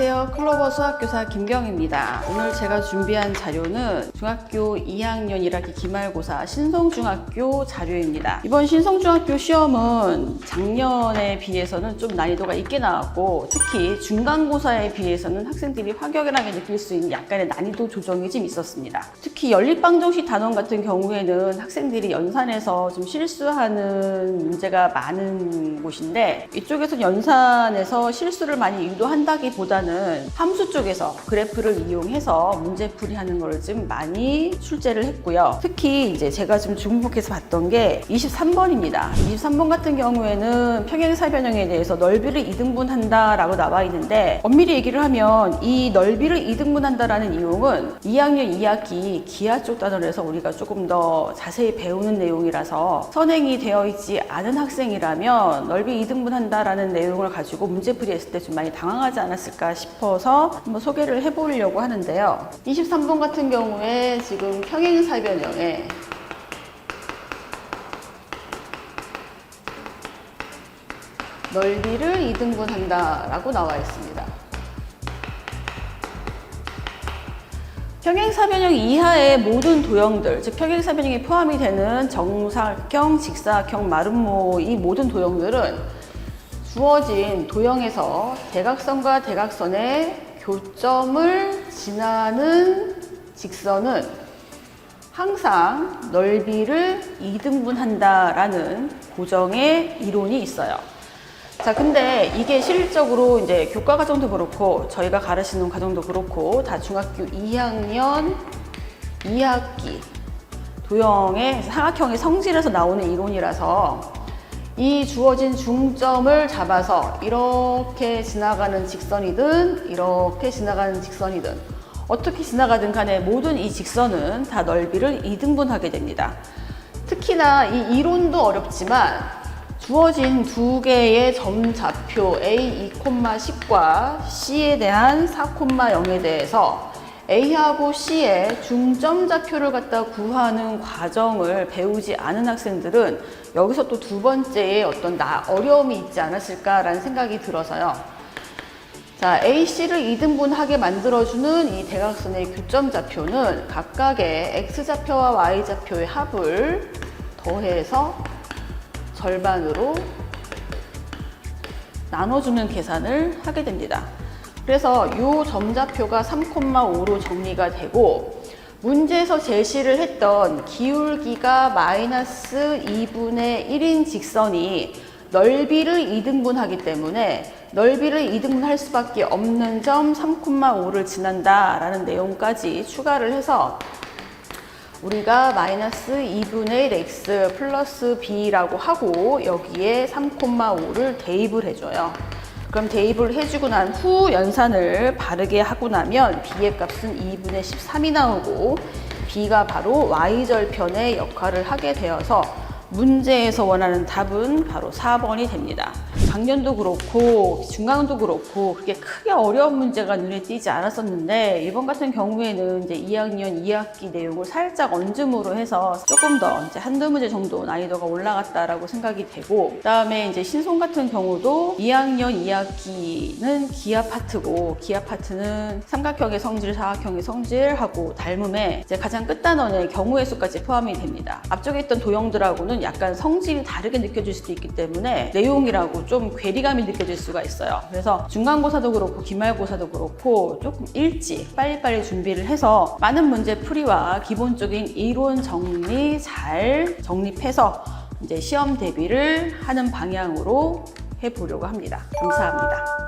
안녕하세요. 클로버 수학교사 김경입니다. 오늘 제가 준비한 자료는 중학교 2학년 1학기 기말고사 신성중학교 자료입니다. 이번 신성중학교 시험은 작년에 비해서는 좀 난이도가 있게 나왔고, 특히 중간고사에 비해서는 학생들이 확연하게 느낄 수 있는 약간의 난이도 조정이 좀 있었습니다. 특히 연립방정식 단원 같은 경우에는 학생들이 연산에서 좀 실수하는 문제가 많은 곳인데, 이쪽에서 연산에서 실수를 많이 유도한다기보다는 함수 쪽에서 그래프를 이용해서 문제풀이 하는 걸 좀 많이 출제를 했고요. 특히 이제 제가 좀 주목해서 봤던 게 23번입니다. 23번 같은 경우에는 평행사변형에 대해서 넓이를 이등분한다 라고 나와 있는데, 엄밀히 얘기를 하면 이 넓이를 이등분한다라는 이용은 2학년 2학기 기하 쪽 단원에서 우리가 조금 더 자세히 배우는 내용이라서 선행이 되어 있지 않은 학생이라면 넓이 이등분한다라는 내용을 가지고 문제풀이 했을 때 좀 많이 당황하지 않았을까 싶어서 한번 소개를 해보려고 하는데요. 23번 같은 경우에 지금 평행사변형에 넓이를 이등분한다 라고 나와 있습니다. 평행사변형 이하의 모든 도형들, 즉 평행사변형에 포함이 되는 정사각형, 직사각형, 마름모 이 모든 도형들은 주어진 도형에서 대각선과 대각선의 교점을 지나는 직선은 항상 넓이를 이등분한다라는 고정의 이론이 있어요. 자, 근데 이게 실질적으로 이제 교과 과정도 그렇고 저희가 가르치는 과정도 그렇고 다 중학교 2학년 2학기 도형의 사각형의 성질에서 나오는 이론이라서 이 주어진 중점을 잡아서 이렇게 지나가는 직선이든 이렇게 지나가는 직선이든 어떻게 지나가든 간에 모든 이 직선은 다 넓이를 이등분하게 됩니다. 특히나 이 이론도 어렵지만 주어진 두 개의 점좌표 A 2,10과 C에 대한 4,0에 대해서 A하고 C의 중점좌표를 갖다 구하는 과정을 배우지 않은 학생들은 여기서 또 두 번째의 어떤 어려움이 있지 않았을까라는 생각이 들어서요. 자, AC를 이등분하게 만들어주는 이 대각선의 교점좌표는 각각의 X좌표와 Y좌표의 합을 더해서 절반으로 나눠주는 계산을 하게 됩니다. 그래서 이 점좌표가 3,5로 정리가 되고, 문제에서 제시를 했던 기울기가 마이너스 2분의 1인 직선이 넓이를 이등분하기 때문에 넓이를 이등분할 수밖에 없는 점 3,5를 지난다라는 내용까지 추가를 해서 우리가 마이너스 2분의 1 x 플러스 b라고 하고 여기에 3,5를 대입을 해줘요. 그럼 대입을 해주고 난 후 연산을 바르게 하고 나면 b의 값은 2분의 13이 나오고 b가 바로 y절편의 역할을 하게 되어서 문제에서 원하는 답은 바로 4번이 됩니다. 작년도 그렇고 중간도 그렇고 그렇게 크게 어려운 문제가 눈에 띄지 않았었는데, 이번 같은 경우에는 이제 2학년 2학기 내용을 살짝 얹음으로 해서 조금 더 이제 한두 문제 정도 난이도가 올라갔다라고 생각이 되고, 그다음에 이제 신송 같은 경우도 2학년 2학기는 기하 파트고, 기하 파트는 삼각형의 성질, 사각형의 성질하고 닮음에 이제 가장 끝단원의 경우의 수까지 포함이 됩니다. 앞쪽에 있던 도형들하고는 약간 성질이 다르게 느껴질 수도 있기 때문에 내용이라고 좀 괴리감이 느껴질 수가 있어요. 그래서 중간고사도 그렇고 기말고사도 그렇고 조금 일찍 빨리빨리 준비를 해서 많은 문제 풀이와 기본적인 이론 정리 잘 정립해서 이제 시험 대비를 하는 방향으로 해보려고 합니다. 감사합니다.